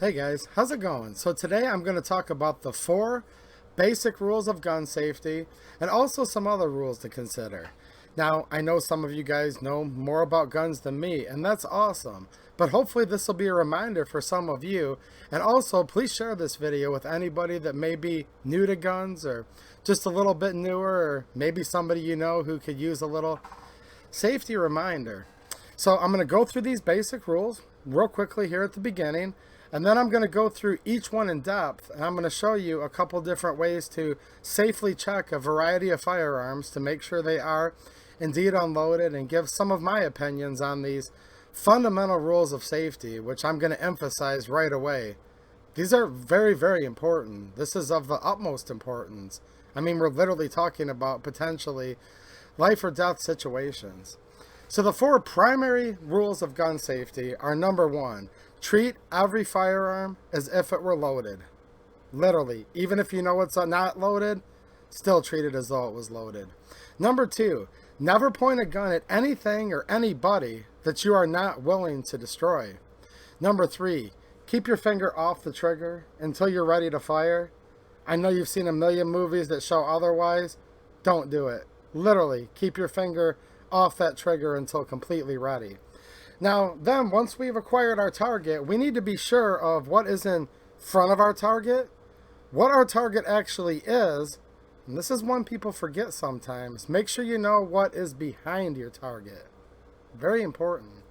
Hey guys, how's it going? So today I'm going to talk about the 4 basic rules of gun safety and also some other rules to consider. Now, I know some of you guys know more about guns than me, and that's awesome. But hopefully this will be a reminder for some of you. And also, please share this video with anybody that may be new to guns or just a little bit newer, or maybe somebody you know who could use a little safety reminder. So I'm going to go through these basic rules real quickly here at the beginning. And then I'm going to go through each one in depth, and I'm going to show you a couple different ways to safely check a variety of firearms to make sure they are indeed unloaded, and give some of my opinions on these fundamental rules of safety, which I'm going to emphasize right away. These are very, very important. This is of the utmost importance. I mean, we're literally talking about potentially life or death situations. So the 4 primary rules of gun safety are: number 1, treat every firearm as if it were loaded. Literally, even if you know it's not loaded, still treat it as though it was loaded. Number 2, never point a gun at anything or anybody that you are not willing to destroy. Number 3, keep your finger off the trigger until you're ready to fire. I know you've seen a million movies that show otherwise. Don't do it. Literally, keep your finger off that trigger until completely ready. Now, then, once we've acquired our target, we need to be sure of what is in front of our target, what our target actually is, and this is one people forget sometimes. Make sure you know what is behind your target. Very important.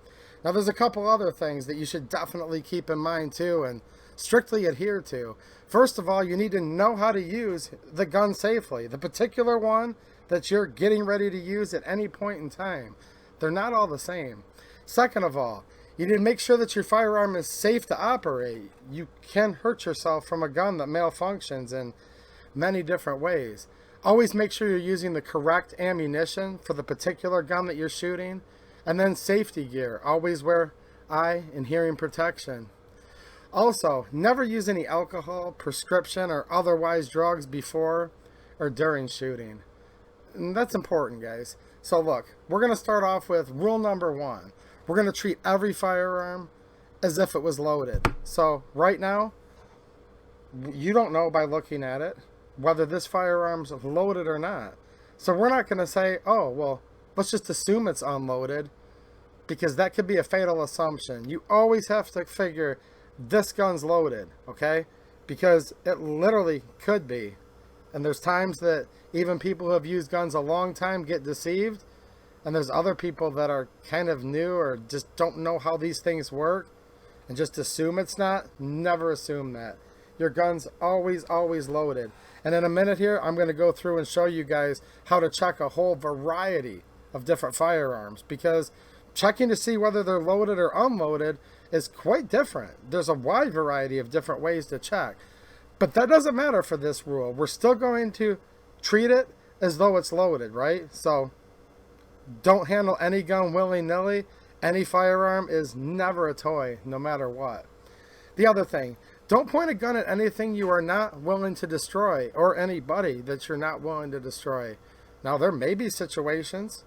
Now, there's a couple other things that you should definitely keep in mind too, and strictly adhere to. First of all, you need to know how to use the gun safely, the particular one that you're getting ready to use at any point in time. They're not all the same. Second of all, you need to make sure that your firearm is safe to operate. You can hurt yourself from a gun that malfunctions in many different ways. Always make sure you're using the correct ammunition for the particular gun that you're shooting. And then safety gear. Always wear eye and hearing protection. Also, never use any alcohol, prescription, or otherwise drugs before or during shooting. And that's important, guys. So look, we're going to start off with rule number 1. We're going to treat every firearm as if it was loaded. So right now, you don't know by looking at it whether this firearm's loaded or not. So we're not going to say, oh, well, let's just assume it's unloaded, because that could be a fatal assumption. You always have to figure this gun's loaded, okay? Because it literally could be. And there's times that even people who have used guns a long time get deceived. And there's other people that are kind of new or just don't know how these things work and just assume it's not. Never assume that. Your gun's always, always loaded. And in a minute here, I'm going to go through and show you guys how to check a whole variety of different firearms, because checking to see whether they're loaded or unloaded is quite different. There's a wide variety of different ways to check. But that doesn't matter for this rule. We're still going to treat it as though it's loaded, right? So don't handle any gun willy-nilly. Any firearm is never a toy, no matter what. The other thing, don't point a gun at anything you are not willing to destroy, or anybody that you're not willing to destroy. Now, there may be situations,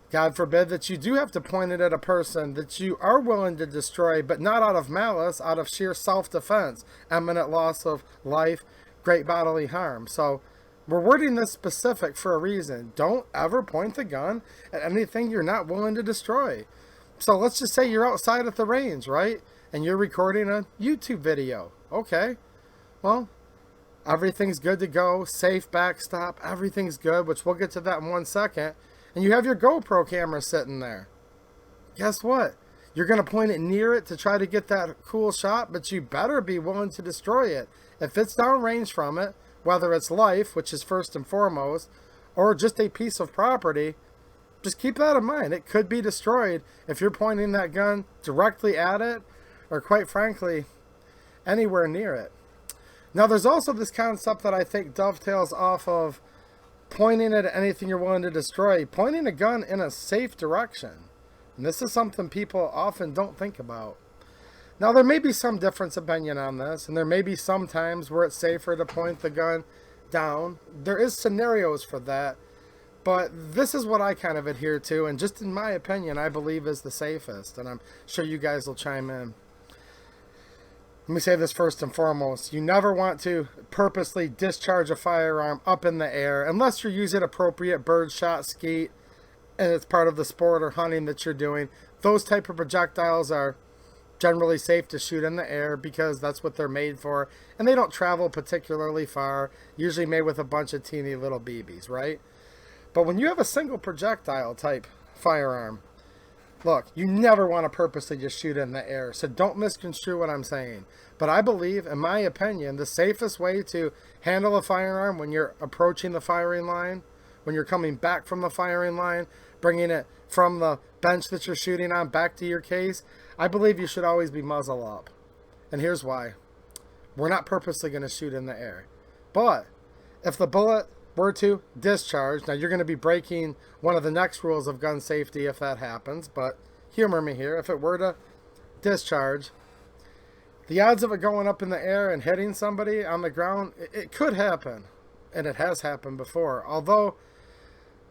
God forbid, that you do have to point it at a person that you are willing to destroy, but not out of malice, out of sheer self-defense, imminent loss of life, great bodily harm. So we're wording this specific for a reason. Don't ever point the gun at anything you're not willing to destroy. So let's just say you're outside at the range, right? And you're recording a YouTube video. Okay. Well, everything's good to go. Safe backstop. Everything's good, which we'll get to that in 1 second. And you have your GoPro camera sitting there. Guess what? You're going to point it near it to try to get that cool shot, but you better be willing to destroy it. If it's downrange from it, whether it's life, which is first and foremost, or just a piece of property, just keep that in mind. It could be destroyed if you're pointing that gun directly at it, or quite frankly, anywhere near it. Now, there's also this concept that I think dovetails off of pointing at anything you're willing to destroy, pointing a gun in a safe direction. And this is something people often don't think about. Now, there may be some difference opinion on this, and there may be some times where it's safer to point the gun down. There is scenarios for that, but this is what I kind of adhere to, and just in my opinion, I believe is the safest, and I'm sure you guys will chime in. Let me say this first and foremost. You never want to purposely discharge a firearm up in the air unless you're using appropriate birdshot, skeet, and it's part of the sport or hunting that you're doing. Those type of projectiles are generally safe to shoot in the air because that's what they're made for, and they don't travel particularly far, usually made with a bunch of teeny little BBs, right? But when you have a single projectile type firearm, look, you never want to purposely just shoot in the air, so don't misconstrue what I'm saying. But I believe, in my opinion, the safest way to handle a firearm when you're approaching the firing line, when you're coming back from the firing line, bringing it from the bench that you're shooting on back to your case, I believe you should always be muzzle up. And here's why. We're not purposely going to shoot in the air. But if the bullet were to discharge, now you're going to be breaking one of the next rules of gun safety if that happens, but humor me here. If it were to discharge, the odds of it going up in the air and hitting somebody on the ground, it could happen. And it has happened before. Although,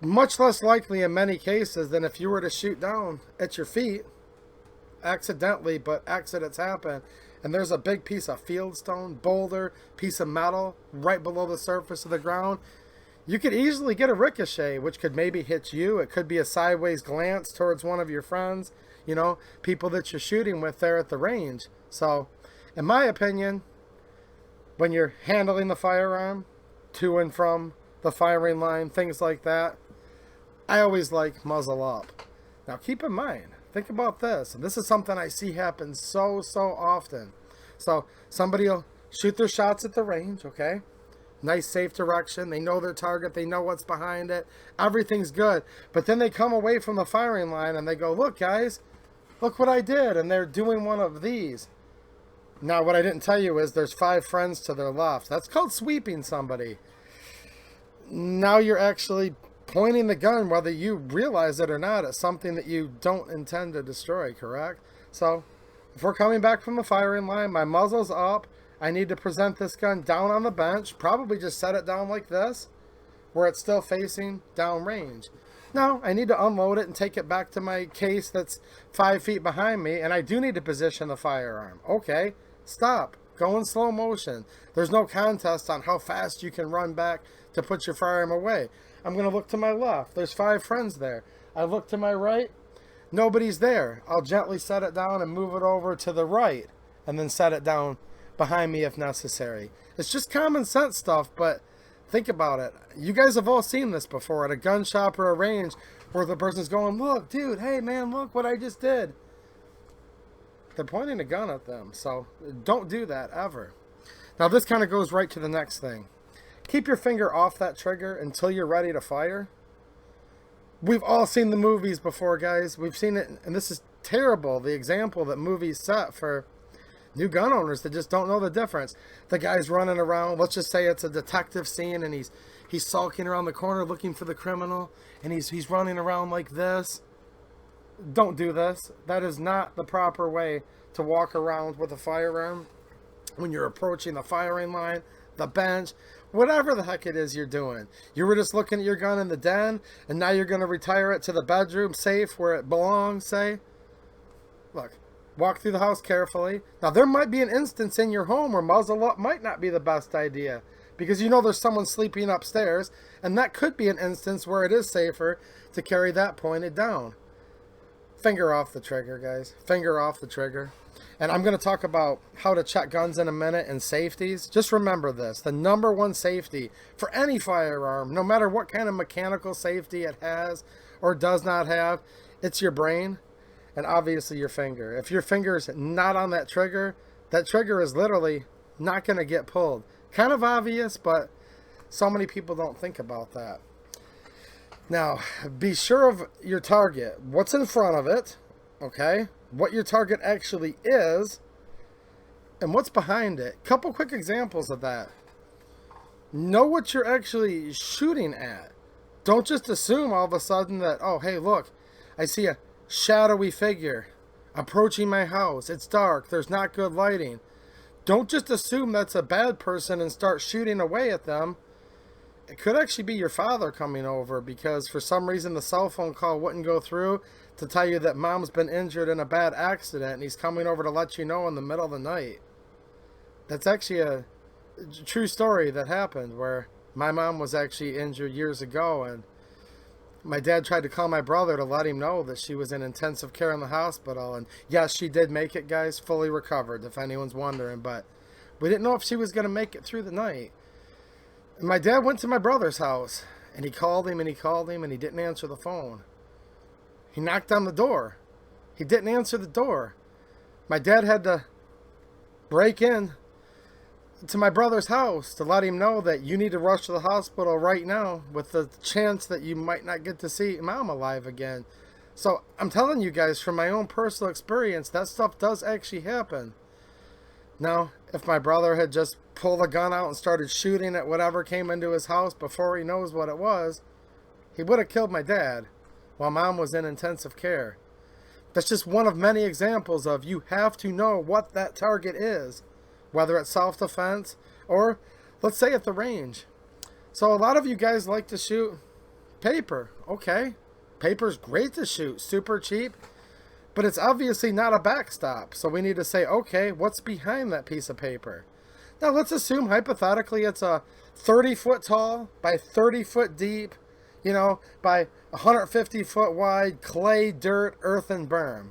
much less likely in many cases than if you were to shoot down at your feet, accidentally, but accidents happen, and there's a big piece of fieldstone, boulder, piece of metal right below the surface of the ground. You could easily get a ricochet, which could maybe hit you. It could be a sideways glance towards one of your friends, you know, people that you're shooting with there at the range. So, in my opinion, when you're handling the firearm to and from the firing line, things like that, I always like muzzle up. Now keep in mind, think about this, and this is something I see happen so often. So somebody will shoot their shots at the range, okay? Nice safe direction, they know their target, they know what's behind it, everything's good. But then they come away from the firing line and they go, look guys, look what I did, and they're doing one of these. Now what I didn't tell you is there's 5 friends to their left. That's called sweeping somebody. Now you're actually pointing the gun, whether you realize it or not, at something that you don't intend to destroy, correct? So if we're coming back from the firing line, my muzzle's up, I need to present this gun down on the bench, probably just set it down like this, where it's still facing downrange. Now, I need to unload it and take it back to my case that's 5 feet behind me, and I do need to position the firearm. Okay, stop. Go in slow motion. There's no contest on how fast you can run back to put your firearm away. I'm going to look to my left. There's 5 friends there. I look to my right. Nobody's there. I'll gently set it down and move it over to the right, and then set it down behind me if necessary. It's just common sense stuff, but think about it. You guys have all seen this before at a gun shop or a range where the person's going, look, dude, hey, man, look what I just did. They're pointing a gun at them, so don't do that ever. Now, this kind of goes right to the next thing. Keep your finger off that trigger until you're ready to fire. We've all seen the movies before, guys. We've seen it, and this is terrible, the example that movies set for new gun owners that just don't know the difference. The guy's running around, let's just say it's a detective scene, and he's sulking around the corner looking for the criminal, and he's running around like this. Don't do this. That is not the proper way to walk around with a firearm when you're approaching the firing line, the bench, whatever the heck it is you're doing. You were just looking at your gun in the den, and now you're going to retire it to the bedroom safe where it belongs, say. Look, walk through the house carefully. Now, there might be an instance in your home where muzzle up might not be the best idea, because you know there's someone sleeping upstairs, and that could be an instance where it is safer to carry that pointed down. Finger off the trigger, guys. Finger off the trigger. And I'm going to talk about how to check guns in a minute and safeties. Just remember this. The number one safety for any firearm, no matter what kind of mechanical safety it has or does not have, it's your brain and obviously your finger. If your finger's not on that trigger is literally not going to get pulled. Kind of obvious, but so many people don't think about that. Now, be sure of your target. What's in front of it, okay? What your target actually is, and what's behind it. Couple quick examples of that. Know what you're actually shooting at. Don't just assume all of a sudden that, oh, hey, look, I see a shadowy figure approaching my house. It's dark. There's not good lighting. Don't just assume that's a bad person and start shooting away at them. It could actually be your father coming over because for some reason the cell phone call wouldn't go through to tell you that mom's been injured in a bad accident and he's coming over to let you know in the middle of the night. That's actually a true story that happened where my mom was actually injured years ago, and my dad tried to call my brother to let him know that she was in intensive care in the hospital. And yes, she did make it, guys, fully recovered, if anyone's wondering. But we didn't know if she was going to make it through the night. And my dad went to my brother's house, and he called him, and he called him, and he didn't answer the phone. He knocked on the door. He didn't answer the door. My dad had to break in to my brother's house to let him know that you need to rush to the hospital right now with the chance that you might not get to see mom alive again. So I'm telling you guys from my own personal experience, that stuff does actually happen. Now, if my brother had just pulled a gun out and started shooting at whatever came into his house before he knows what it was, he would have killed my dad while mom was in intensive care. That's just one of many examples of you have to know what that target is, whether it's self-defense or, let's say, at the range. So a lot of you guys like to shoot paper. Okay, paper's great to shoot, super cheap, but it's obviously not a backstop. So we need to say, okay, what's behind that piece of paper? Now let's assume hypothetically it's a 30-foot tall by 30-foot deep, by 150-foot wide clay, dirt, earthen berm.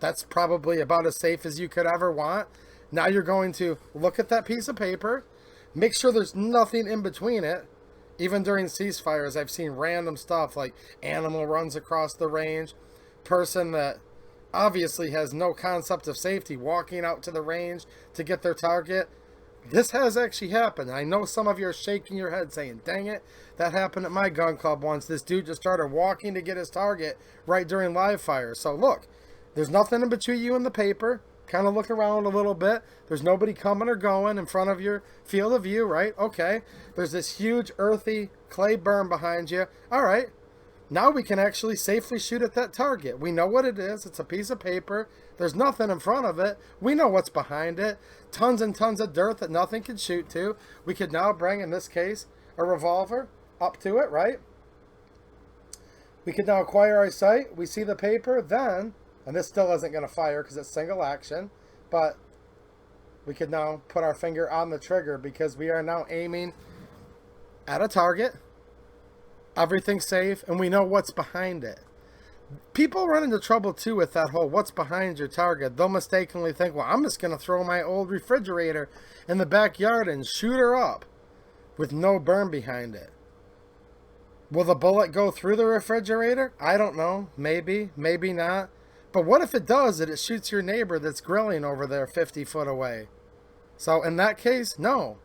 That's probably about as safe as you could ever want. Now you're going to look at that piece of paper, make sure there's nothing in between it. Even during ceasefires, I've seen random stuff like animal runs across the range, person that obviously has no concept of safety walking out to the range to get their target. This has actually happened. I know some of you are shaking your head saying, dang it, that happened at my gun club once. This dude just started walking to get his target right during live fire. So look, there's nothing in between you and the paper. Kind of look around a little bit. There's nobody coming or going in front of your field of view, right? Okay. There's this huge earthy clay berm behind you. All right. Now we can actually safely shoot at that target. We know what it is. It's a piece of paper. There's nothing in front of it. We know what's behind it. Tons and tons of dirt that nothing can shoot to. We could now bring, in this case, a revolver up to it, right? We could now acquire our sight. We see the paper. Then, and this still isn't going to fire because it's single action, but we could now put our finger on the trigger because we are now aiming at a target. Everything's safe, and we know what's behind it. People run into trouble, too, with that whole what's behind your target. They'll mistakenly think, well, I'm just going to throw my old refrigerator in the backyard and shoot her up with no berm behind it. Will the bullet go through the refrigerator? I don't know. Maybe, maybe not. But what if it does and it shoots your neighbor that's grilling over there 50 foot away? So in that case, no.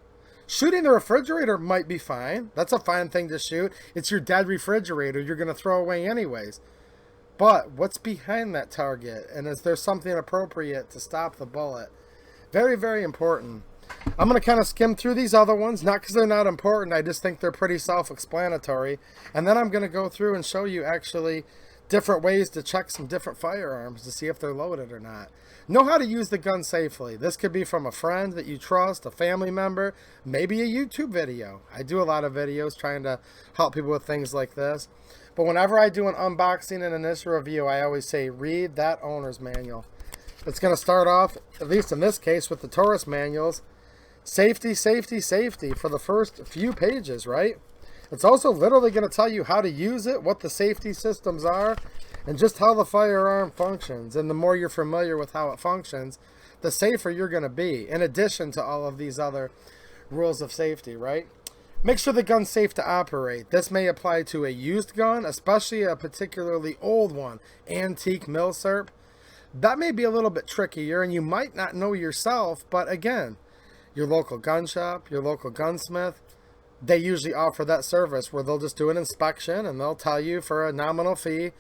Shooting the refrigerator might be fine. That's a fine thing to shoot. It's your dead refrigerator you're going to throw away anyways. But what's behind that target? And is there something appropriate to stop the bullet? Very, very important. I'm going to kind of skim through these other ones. Not because they're not important. I just think they're pretty self-explanatory. And then I'm going to go through and show you actually different ways to check some different firearms to see if they're loaded or not. Know how to use the gun safely. This could be from a friend that you trust, a family member, maybe a YouTube video. I do a lot of videos trying to help people with things like this. But whenever I do an unboxing and initial review, I always say, read that owner's manual. It's going to start off, at least in this case, with the tourist manuals. Safety, safety, safety for the first few pages, right? It's also literally going to tell you how to use it, what the safety systems are, and just how the firearm functions. And the more you're familiar with how it functions, the safer you're going to be, in addition to all of these other rules of safety, right? Make sure the gun's safe to operate. This may apply to a used gun, especially a particularly old one, antique milsurp. That may be a little bit trickier, and you might not know yourself, but again, your local gun shop, your local gunsmith, they usually offer that service where they'll just do an inspection and they'll tell you for a nominal fee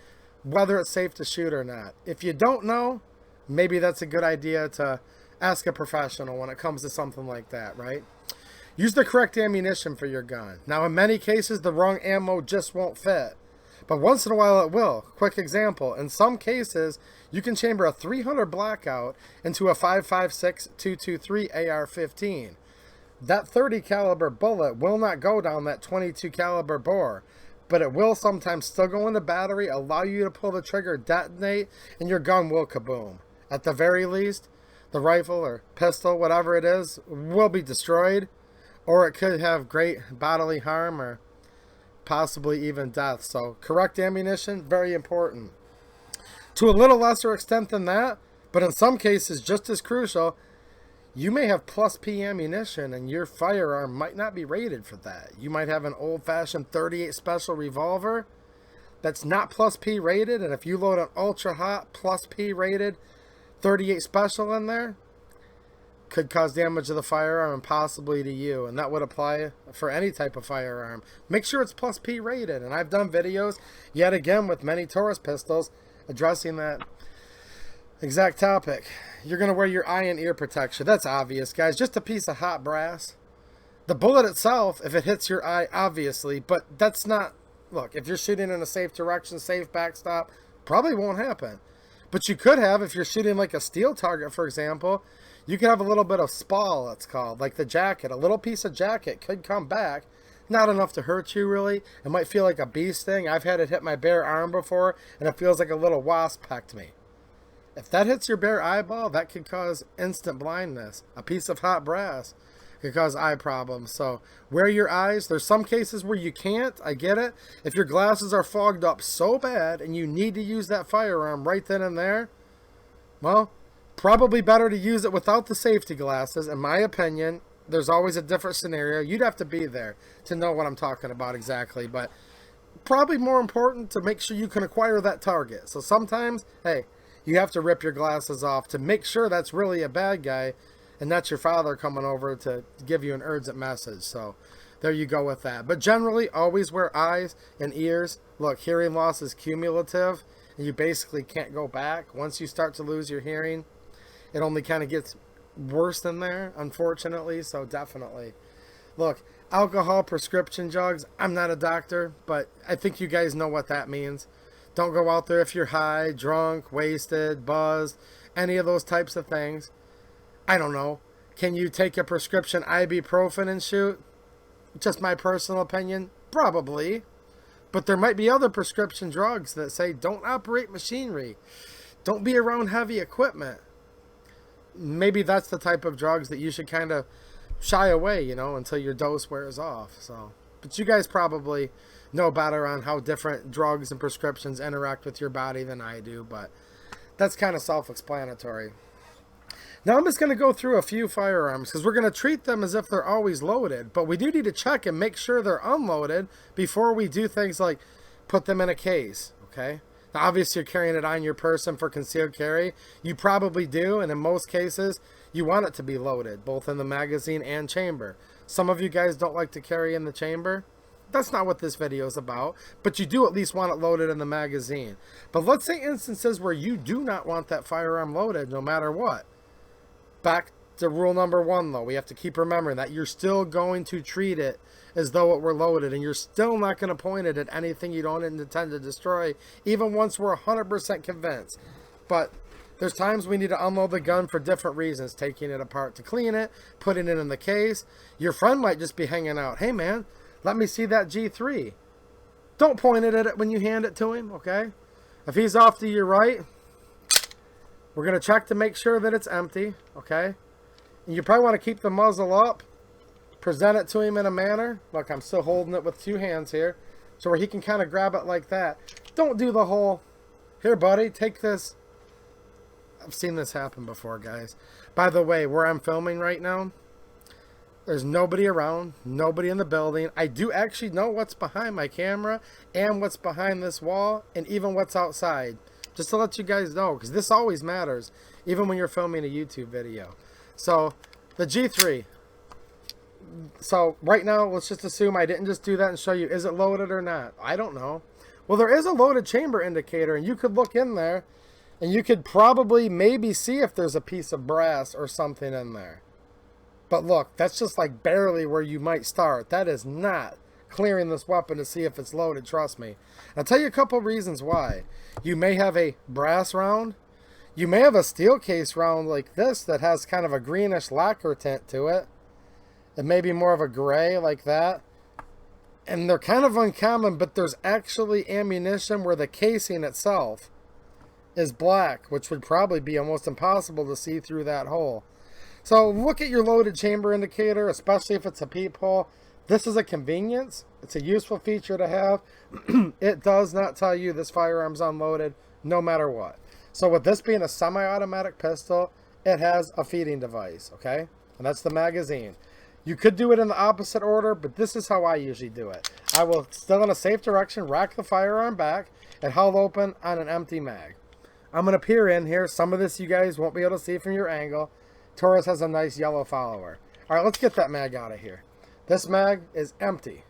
whether it's safe to shoot or not. If you don't know, maybe that's a good idea to ask a professional when it comes to something like that, right? Use the correct ammunition for your gun. Now, in many cases, the wrong ammo just won't fit. But once in a while it will. Quick example, in some cases, you can chamber a 300 Blackout into a 5.56 223 AR-15. That 30 caliber bullet will not go down that 22 caliber bore, but it will sometimes still go in the battery, allow you to pull the trigger, detonate, and your gun will kaboom. At the very least, the rifle or pistol, whatever it is, will be destroyed, or it could have great bodily harm or possibly even death. So correct ammunition, very important. To a little lesser extent than that, but in some cases just as crucial, you may have plus P ammunition and your firearm might not be rated for that. You might have an old-fashioned 38 special revolver that's not plus P rated, and if you load an ultra hot plus P rated 38 special in there, could cause damage to the firearm and possibly to you, and that would apply for any type of firearm. Make sure it's plus P rated, and I've done videos yet again with many Taurus pistols addressing that exact topic. You're going to wear your eye and ear protection. That's obvious, guys. Just a piece of hot brass. The bullet itself, if it hits your eye, obviously, but that's not... Look, if you're shooting in a safe direction, safe backstop, probably won't happen. But you could have, if you're shooting like a steel target, for example, you could have a little bit of spall, it's called, like the jacket. A little piece of jacket could come back. Not enough to hurt you, really. It might feel like a bee sting. I've had it hit my bare arm before, and it feels like a little wasp pecked me. If that hits your bare eyeball, that could cause instant blindness. A piece of hot brass could cause eye problems. So wear your eyes. There's some cases where you can't. I get it. If your glasses are fogged up so bad and you need to use that firearm right then and there, well, probably better to use it without the safety glasses. In my opinion, there's always a different scenario. You'd have to be there to know what I'm talking about exactly. But probably more important to make sure you can acquire that target. So sometimes, hey, you have to rip your glasses off to make sure that's really a bad guy and that's your father coming over to give you an urgent message. So there you go with that. But generally, always wear eyes and ears. Look, hearing loss is cumulative, and you basically can't go back. Once you start to lose your hearing, it only kind of gets worse than there, unfortunately. So definitely. Look, alcohol, prescription drugs, I'm not a doctor, but I think you guys know what that means. Don't go out there if you're high, drunk, wasted, buzzed, any of those types of things. I don't know. Can you take a prescription ibuprofen and shoot? Just my personal opinion, probably. But there might be other prescription drugs that say don't operate machinery. Don't be around heavy equipment. Maybe that's the type of drugs that you should kind of shy away, you know, until your dose wears off. So, but you guys probably know better on how different drugs and prescriptions interact with your body than I do, but that's kind of self-explanatory. Now I'm just going to go through a few firearms because we're going to treat them as if they're always loaded, but we do need to check and make sure they're unloaded before we do things like put them in a case, okay? Now obviously you're carrying it on your person for concealed carry. You probably do, and in most cases you want it to be loaded, both in the magazine and chamber. Some of you guys don't like to carry in the chamber. That's not what this video is about, but you do at least want it loaded in the magazine. But let's say instances where you do not want that firearm loaded no matter what. Back to rule number one, though. We have to keep remembering that you're still going to treat it as though it were loaded, and you're still not going to point it at anything you don't intend to destroy, even once we're 100% convinced. But there's times we need to unload the gun for different reasons, taking it apart to clean it, putting it in the case. Your friend might just be hanging out. Hey, man, let me see that G3. Don't point it at it when you hand it to him, okay? If he's off to your right, we're going to check to make sure that it's empty, okay? And you probably want to keep the muzzle up, present it to him in a manner. Look, I'm still holding it with two hands here, so where he can kind of grab it like that. Don't do the whole, here, buddy, take this. I've seen this happen before, guys. By the way, where I'm filming right now, there's nobody around, nobody in the building. I do actually know what's behind my camera and what's behind this wall and even what's outside. Just to let you guys know, because this always matters, even when you're filming a YouTube video. So, the G3. So, right now, let's just assume I didn't just do that and show you, is it loaded or not? I don't know. Well, there is a loaded chamber indicator, and you could look in there, and you could probably maybe see if there's a piece of brass or something in there. But look, that's just like barely where you might start. That is not clearing this weapon to see if it's loaded, trust me. I'll tell you a couple reasons why. You may have a brass round. You may have a steel case round like this that has kind of a greenish lacquer tint to it. It may be more of a gray like that. And they're kind of uncommon, but there's actually ammunition where the casing itself is black, which would probably be almost impossible to see through that hole. So look at your loaded chamber indicator, especially if it's a peephole. This is a convenience. It's a useful feature to have. It does not tell you this firearm's unloaded no matter what. So with this being a semi-automatic pistol, it has a feeding device, okay? And that's the magazine. You could do it in the opposite order, but this is how I usually do it. I will, still in a safe direction, rack the firearm back and held open on an empty mag. I'm going to peer in here. Some of this you guys won't be able to see from your angle. Taurus has a nice yellow follower. All right, let's get that mag out of here. This mag is empty.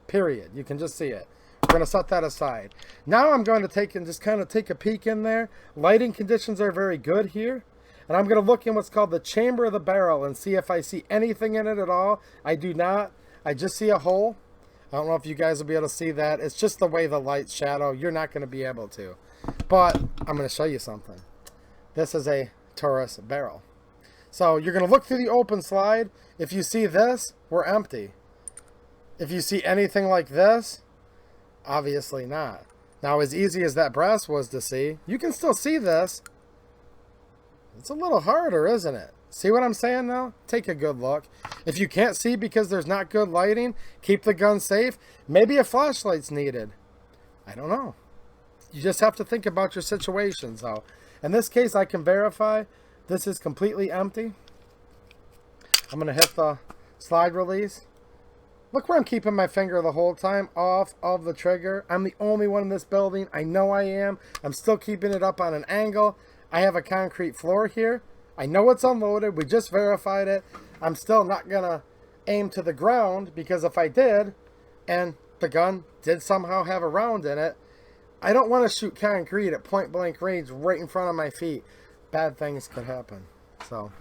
Period. You can just see it. We're going to set that aside. Now I'm going to take and just kind of take a peek in there. Lighting conditions are very good here. And I'm going to look in what's called the chamber of the barrel and see if I see anything in it at all. I do not. I just see a hole. I don't know if you guys will be able to see that. It's just the way the lights shadow. You're not going to be able to. But I'm going to show you something. This is a Taurus barrel. So you're going to look through the open slide. If you see this, we're empty. If you see anything like this, obviously not. Now, as easy as that brass was to see, you can still see this. It's a little harder, isn't it? See what I'm saying now? Take a good look. If you can't see because there's not good lighting, keep the gun safe. Maybe a flashlight's needed. I don't know. You just have to think about your situations, though. In this case, I can verify this is completely empty. I'm going to hit the slide release. Look where I'm keeping my finger the whole time, off of the trigger. I'm the only one in this building. I know I am. I'm still keeping it up on an angle. I have a concrete floor here. I know it's unloaded. We just verified it. I'm still not going to aim to the ground because if I did, and the gun did somehow have a round in it, I don't want to shoot concrete at point blank range right in front of my feet. Bad things could happen. So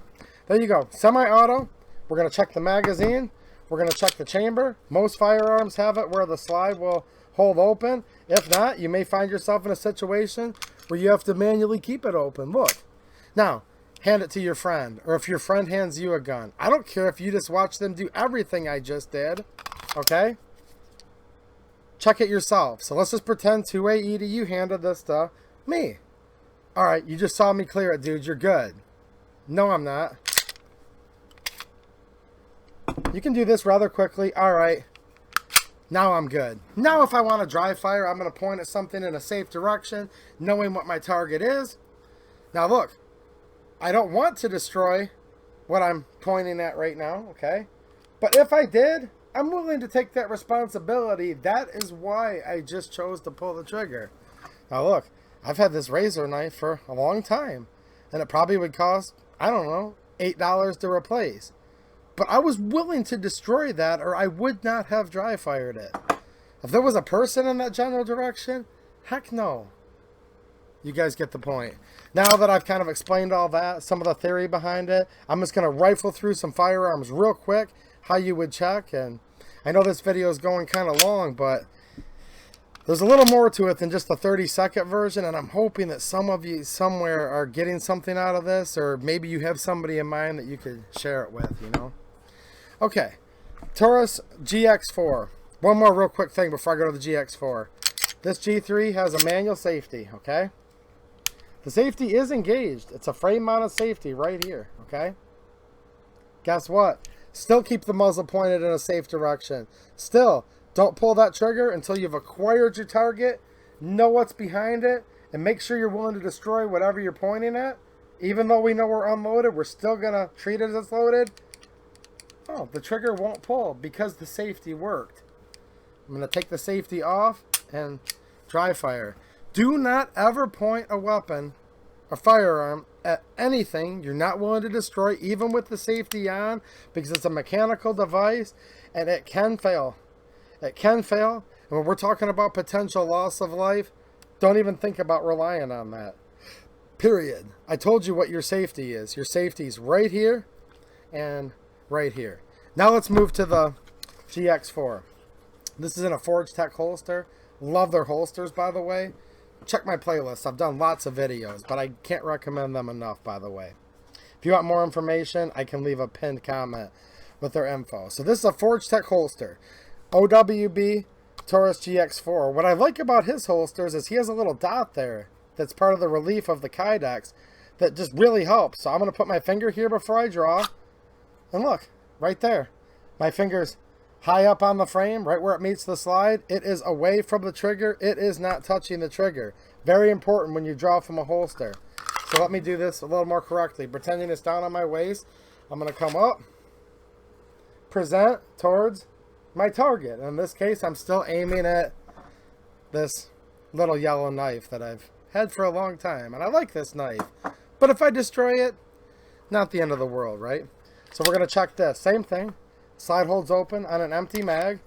there you go. Semi-auto. We're going to check the magazine. We're going to check the chamber. Most firearms have it where the slide will hold open. If not, you may find yourself in a situation where you have to manually keep it open. Look. Now, hand it to your friend. Or if your friend hands you a gun. I don't care if you just watch them do everything I just did. Okay? Check it yourself. So let's just pretend 2A EDU handed this to me. Alright, you just saw me clear it, dude. You're good. No, I'm not. You can do this rather quickly. Alright. Now I'm good. Now if I want to dry fire, I'm going to point at something in a safe direction, knowing what my target is. Now look. I don't want to destroy what I'm pointing at right now, okay? But if I did, I'm willing to take that responsibility. That is why I just chose to pull the trigger. Now look. I've had this razor knife for a long time, and it probably would cost, I don't know, $8 to replace. But I was willing to destroy that, or I would not have dry fired it. If there was a person in that general direction, heck no. You guys get the point. Now that I've kind of explained all that, some of the theory behind it, I'm just going to rifle through some firearms real quick, how you would check. And I know this video is going kind of long, but there's a little more to it than just the 30-second version, and I'm hoping that some of you somewhere are getting something out of this, or maybe you have somebody in mind that you could share it with, you know? Okay, Taurus GX4. One more real quick thing before I go to the GX4. This G3 has a manual safety, okay? The safety is engaged. It's a frame-mounted safety right here, okay? Guess what? Still keep the muzzle pointed in a safe direction. Still, don't pull that trigger until you've acquired your target, know what's behind it, and make sure you're willing to destroy whatever you're pointing at. Even though we know we're unloaded, we're still going to treat it as loaded. Oh, the trigger won't pull because the safety worked. I'm going to take the safety off and dry fire. Do not ever point a weapon, a firearm, at anything you're not willing to destroy, even with the safety on, because it's a mechanical device and it can fail. It can fail, and when we're talking about potential loss of life, don't even think about relying on that. Period. I told you what your safety is. Your safety is right here and right here. Now let's move to the GX4. This is in a Forge Tech holster. Love their holsters, by the way. Check my playlist. I've done lots of videos, but I can't recommend them enough, by the way. If you want more information, I can leave a pinned comment with their info. So this is a Forge Tech holster. OWB Taurus GX4. What I like about his holsters is he has a little dot there that's part of the relief of the kydex that just really helps. So I'm going to put my finger here before I draw. And look, right there. My finger's high up on the frame, right where it meets the slide. It is away from the trigger. It is not touching the trigger. Very important when you draw from a holster. So let me do this a little more correctly. Pretending it's down on my waist, I'm going to come up, present towards my target. In this case, I'm still aiming at this little yellow knife that I've had for a long time. And I like this knife. But if I destroy it, not the end of the world, right? So we're going to check this. Same thing. Slide holds open on an empty mag.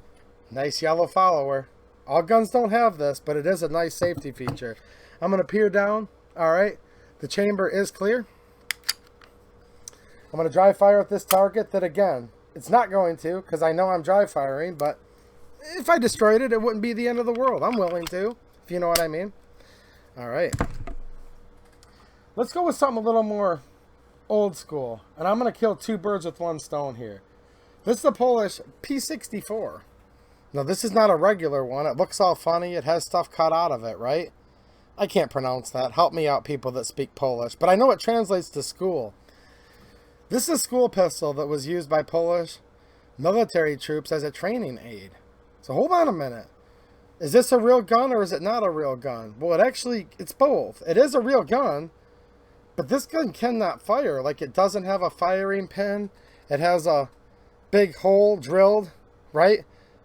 Nice yellow follower. All guns don't have this, but it is a nice safety feature. I'm going to peer down. All right. The chamber is clear. I'm going to dry fire at this target that, again, it's not going to because I know I'm dry firing, but if I destroyed it, it wouldn't be the end of the world. I'm willing to, if you know what I mean. All right. Let's go with something a little more old school. And I'm going to kill two birds with one stone here. This is the Polish P64. Now, this is not a regular one. It looks all funny. It has stuff cut out of it, right? I can't pronounce that. Help me out, people that speak Polish. But I know it translates to school. This is a school pistol that was used by Polish military troops as a training aid. So hold on a minute. Is this a real gun or is it not a real gun? Well, it's both. It is a real gun, but this gun cannot fire. Like, it doesn't have a firing pin. It has a big hole drilled, right,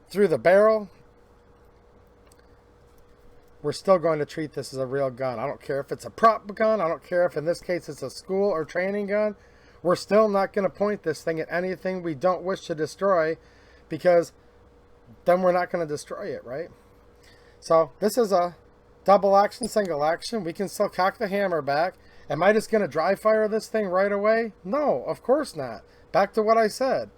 through the barrel. We're still going to treat this as a real gun. I don't care if it's a prop gun. I don't care if in this case it's a school or training gun. We're still not going to point this thing at anything we don't wish to destroy, because then we're not going to destroy it, right? So this is a double action, single action. We can still cock the hammer back. Am I just going to dry fire this thing right away? No, of course not. Back to what I said.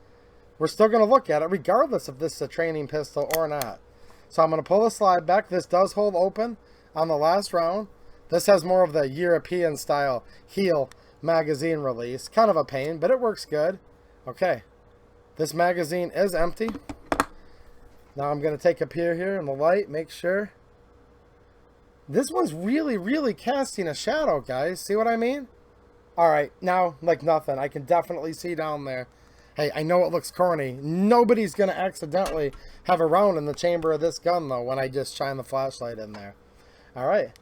We're still going to look at it regardless if this is a training pistol or not. So I'm going to pull the slide back. This does hold open on the last round. This has more of the European style heel magazine release. Kind of a pain, but it works good. Okay. This magazine is empty. Now I'm going to take a peer here in the light. Make sure. This one's really, really casting a shadow, guys. See what I mean? Alright, now, like nothing. I can definitely see down there. Hey, I know it looks corny. Nobody's going to accidentally have a round in the chamber of this gun, though, when I just shine the flashlight in there. Alright.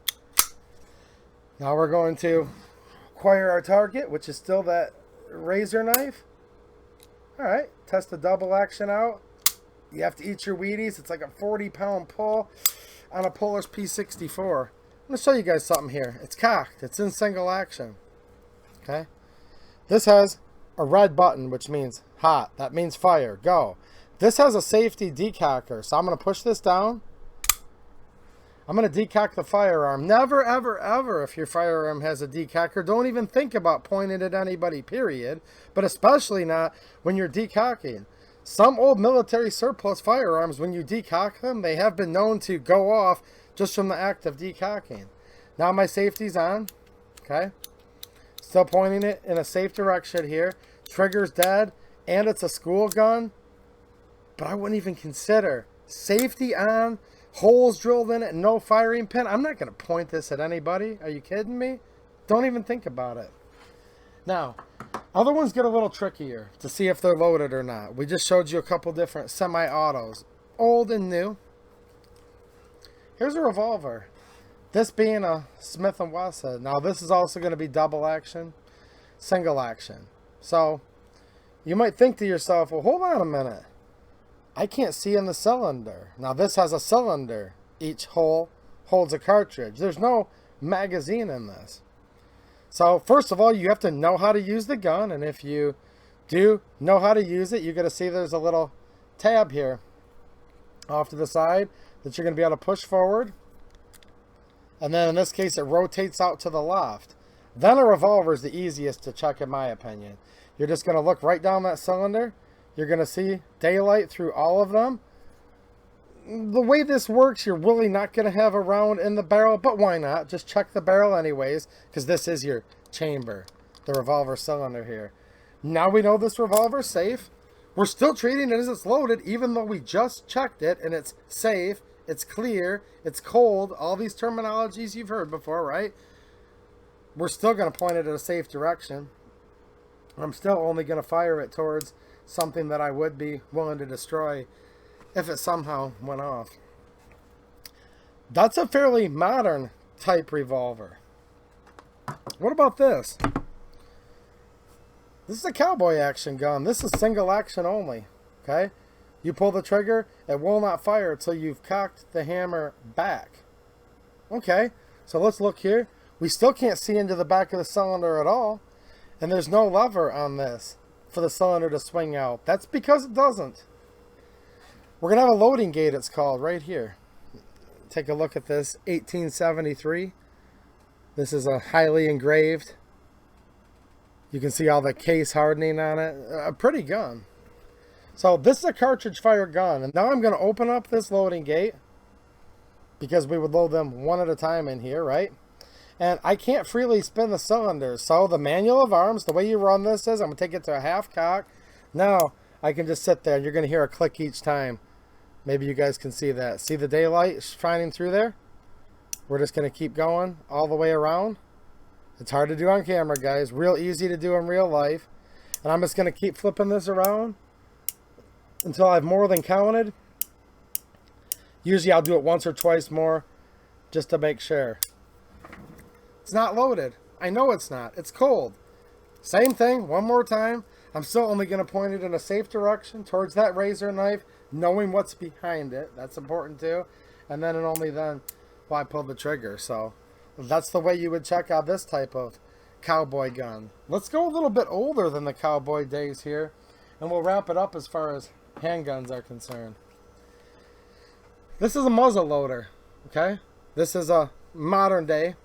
Now we're going to acquire our target, which is still that razor knife. Alright, test the double action out. You have to eat your Wheaties. It's like a 40-pound pull on a Polish P64. I'm going to show you guys something here. It's cocked. It's in single action. Okay. This has a red button, which means hot. That means fire. Go. This has a safety decocker. So I'm going to push this down. I'm going to decock the firearm. Never, ever, ever, if your firearm has a decocker, don't even think about pointing at anybody, period. But especially not when you're decocking. Some old military surplus firearms, when you decock them, they have been known to go off just from the act of decocking. Now my safety's on. Okay. Still pointing it in a safe direction here. Trigger's dead, and it's a school gun. But I wouldn't even consider. Safety on, holes drilled in it, no firing pin. I'm not going to point this at anybody. Are you kidding me? Don't even think about it. Now, other ones get a little trickier to see if they're loaded or not. We just showed you a couple different semi-autos, old and new. Here's a revolver. This being a Smith & Wesson. Now, this is also going to be double action, single action. So, you might think to yourself, well, hold on a minute. I can't see in the cylinder. Now, this has a cylinder. Each hole holds a cartridge. There's no magazine in this. So, first of all, you have to know how to use the gun. And if you do know how to use it, you're going to see there's a little tab here off to the side that you're going to be able to push forward. And then in this case, it rotates out to the left. Then a revolver is the easiest to check, in my opinion. You're just going to look right down that cylinder. You're going to see daylight through all of them. The way this works, you're really not going to have a round in the barrel, but why not? Just check the barrel anyways, because this is your chamber, the revolver cylinder here. Now we know this revolver's safe. We're still treating it as it's loaded, even though we just checked it and it's safe. it's clear, it's cold, all these terminologies you've heard before, right? We're still going to point it in a safe direction. I'm still only going to fire it towards something that I would be willing to destroy if it somehow went off. That's a fairly modern type revolver. What about this? This is a cowboy action gun. This is single action only. Okay? You pull the trigger, it will not fire until you've cocked the hammer back. Okay, so let's look here. We still can't see into the back of the cylinder at all. And there's no lever on this for the cylinder to swing out. That's because it doesn't. We're going to have a loading gate, it's called, right here. Take a look at this, 1873. This is a highly engraved. You can see all the case hardening on it. A pretty gun. So this is a cartridge fire gun. And now I'm going to open up this loading gate, because we would load them one at a time in here, right? And I can't freely spin the cylinders. So the manual of arms, the way you run this is, I'm going to take it to a half cock. Now I can just sit there and you're going to hear a click each time. Maybe you guys can see that. See the daylight shining through there? We're just going to keep going all the way around. It's hard to do on camera, guys. Real easy to do in real life. And I'm just going to keep flipping this around until I've more than counted. Usually I'll do it once or twice more just to make sure. It's not loaded. I know it's not. It's cold. Same thing, one more time. I'm still only going to point it in a safe direction towards that razor knife, knowing what's behind it. That's important too. And then and only then will I pull the trigger. So that's the way you would check out this type of cowboy gun. Let's go a little bit older than the cowboy days here, and we'll wrap it up as far as handguns are concerned. This is a muzzleloader, okay? This is a modern day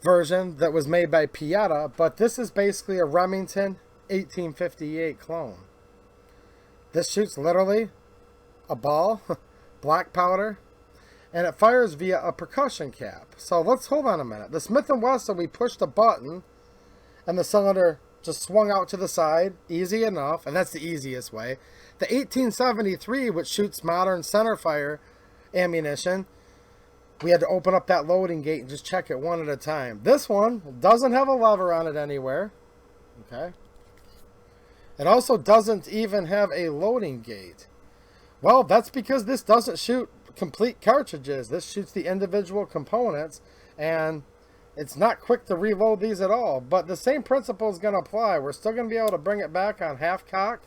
version that was made by Pieta, but this is basically a Remington 1858 clone. This shoots literally a ball, black powder, and it fires via a percussion cap. So let's hold on a minute. The Smith & Wesson, we pushed a button and the cylinder just swung out to the side, easy enough, and that's the easiest way. The 1873, which shoots modern centerfire ammunition, we had to open up that loading gate and just check it one at a time. This one doesn't have a lever on it anywhere. Okay. It also doesn't even have a loading gate. Well, that's because this doesn't shoot complete cartridges. This shoots the individual components, and it's not quick to reload these at all. But the same principle is going to apply. We're still going to be able to bring it back on half cock,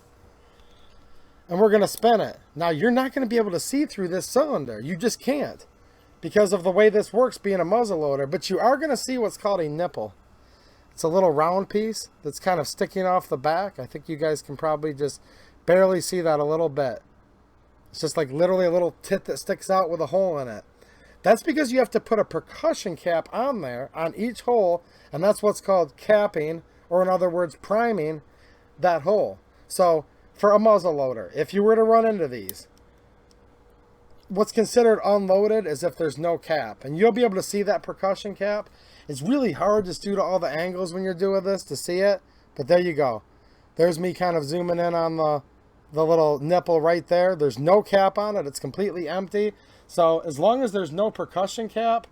and we're going to spin it. Now, you're not going to be able to see through this cylinder. You just can't, because of the way this works being a muzzle loader. But you are going to see what's called a nipple. It's a little round piece that's kind of sticking off the back. I think you guys can probably just barely see that a little bit. It's just like literally a little tit that sticks out with a hole in it. That's because you have to put a percussion cap on there on each hole, and that's what's called capping, or in other words, priming that hole. So for a muzzle loader, if you were to run into these, what's considered unloaded is if there's no cap, and you'll be able to see that percussion cap. It's really hard just due to all the angles when you're doing this to see it, but there you go. There's me kind of zooming in on the little nipple right there. There's no cap on it. It's completely empty. So as long as there's no percussion cap,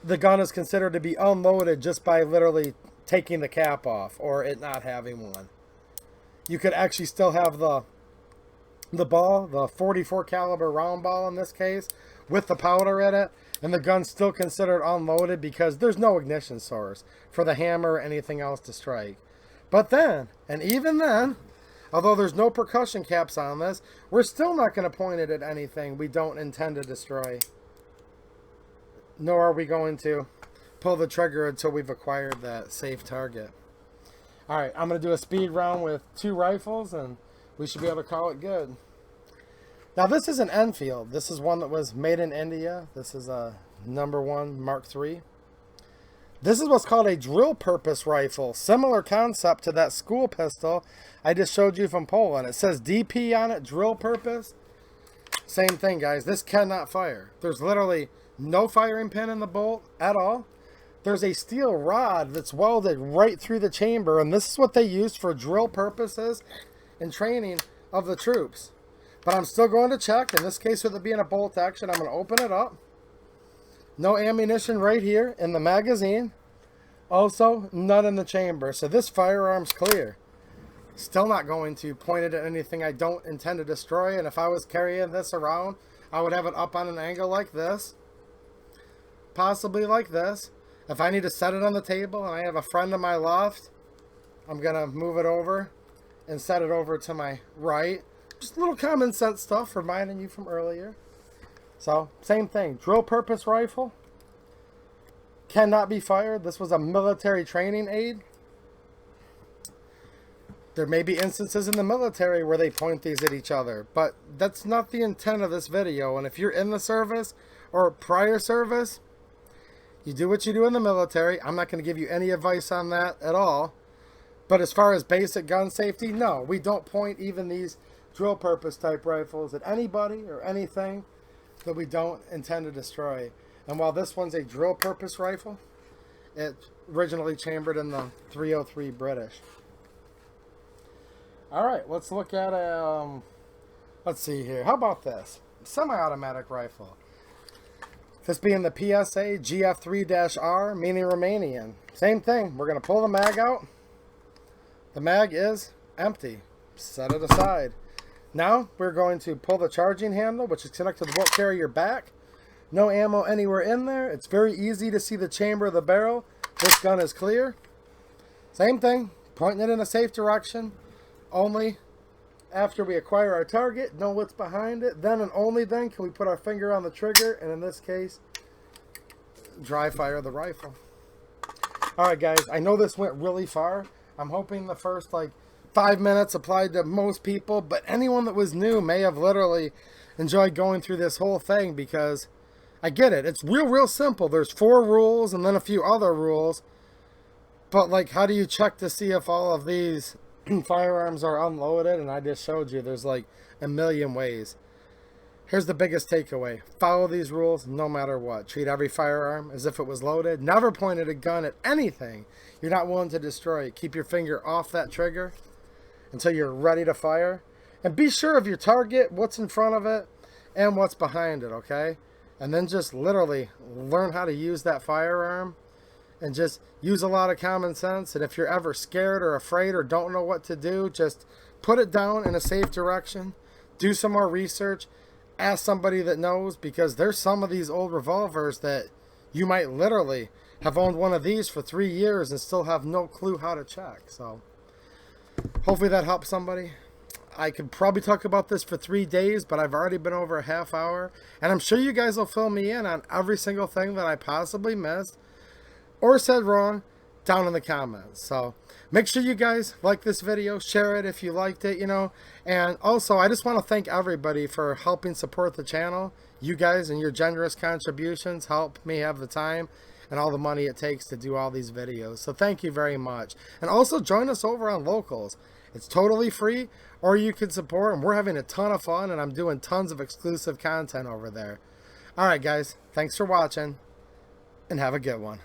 the gun is considered to be unloaded just by literally taking the cap off or it not having one. You could actually still have the ball, the 44 caliber round ball in this case, with the powder in it, and the gun's still considered unloaded because there's no ignition source for the hammer or anything else to strike. But then, and even then, although there's no percussion caps on this, we're still not going to point it at anything we don't intend to destroy. Nor are we going to pull the trigger until we've acquired that safe target. Alright, I'm going to do a speed round with 2 rifles, and we should be able to call it good. Now this is an Enfield. This is one that was made in India. This is a #1 Mark III. This is what's called a drill purpose rifle. Similar concept to that school pistol I just showed you from Poland. It says DP on it, drill purpose. Same thing, guys. This cannot fire. There's literally no firing pin in the bolt at all. There's a steel rod that's welded right through the chamber, and this is what they used for drill purposes and training of the troops. But I'm still going to check. In this case, with it being a bolt action, I'm going to open it up. No ammunition right here in the magazine. Also, none in the chamber. So this firearm's clear. Still not going to point it at anything I don't intend to destroy. And if I was carrying this around, I would have it up on an angle like this. Possibly like this. If I need to set it on the table and I have a friend in my loft, I'm going to move it over and set it over to my right. Just a little common sense stuff, reminding you from earlier. So, same thing. Drill purpose rifle. Cannot be fired. This was a military training aid. There may be instances in the military where they point these at each other, but that's not the intent of this video. And if you're in the service or prior service, you do what you do in the military. I'm not going to give you any advice on that at all. But as far as basic gun safety, no, we don't point even these drill purpose type rifles at anybody or anything that we don't intend to destroy. And while this one's a drill purpose rifle, it's originally chambered in the 303 British. All right, let's look at let's see here. How about this? Semi-automatic rifle. This being the PSA GF3-R, meaning Romanian. Same thing. We're going to pull the mag out. The mag is empty. Set it aside. Now we're going to pull the charging handle, which is connected to the bolt carrier back. No ammo anywhere in there. It's very easy to see the chamber of the barrel. This gun is clear. Same thing. Pointing it in a safe direction. Only after we acquire our target, know what's behind it, then and only then can we put our finger on the trigger, and in this case, dry fire the rifle. Alright guys, I know this went really far. I'm hoping the first 5 minutes applied to most people, but anyone that was new may have literally enjoyed going through this whole thing, because I get it. It's real simple. There's 4 rules and then a few other rules. But how do you check to see if all of these firearms are unloaded? And I just showed you there's a million ways. Here's the biggest takeaway. Follow these rules no matter what. Treat every firearm as if it was loaded. Never point a gun at anything you're not willing to destroy. Keep your finger off that trigger until you're ready to fire. And be sure of your target, what's in front of it, and what's behind it, okay? And then just literally learn how to use that firearm. And just use a lot of common sense. And if you're ever scared or afraid or don't know what to do, just put it down in a safe direction. Do some more research. Ask somebody that knows, because there's some of these old revolvers that you might literally have owned one of these for 3 years and still have no clue how to check. So hopefully that helps somebody. I could probably talk about this for 3 days, but I've already been over a half hour. And I'm sure you guys will fill me in on every single thing that I possibly missed or said wrong down in the comments. So make sure you guys like this video, share it if you liked it, and also I just want to thank everybody for helping support the channel. You guys and your generous contributions help me have the time and all the money it takes to do all these videos. So thank you very much. And also join us over on Locals. It's totally free, or you can support, and we're having a ton of fun, and I'm doing tons of exclusive content over there. All right guys, thanks for watching and have a good one.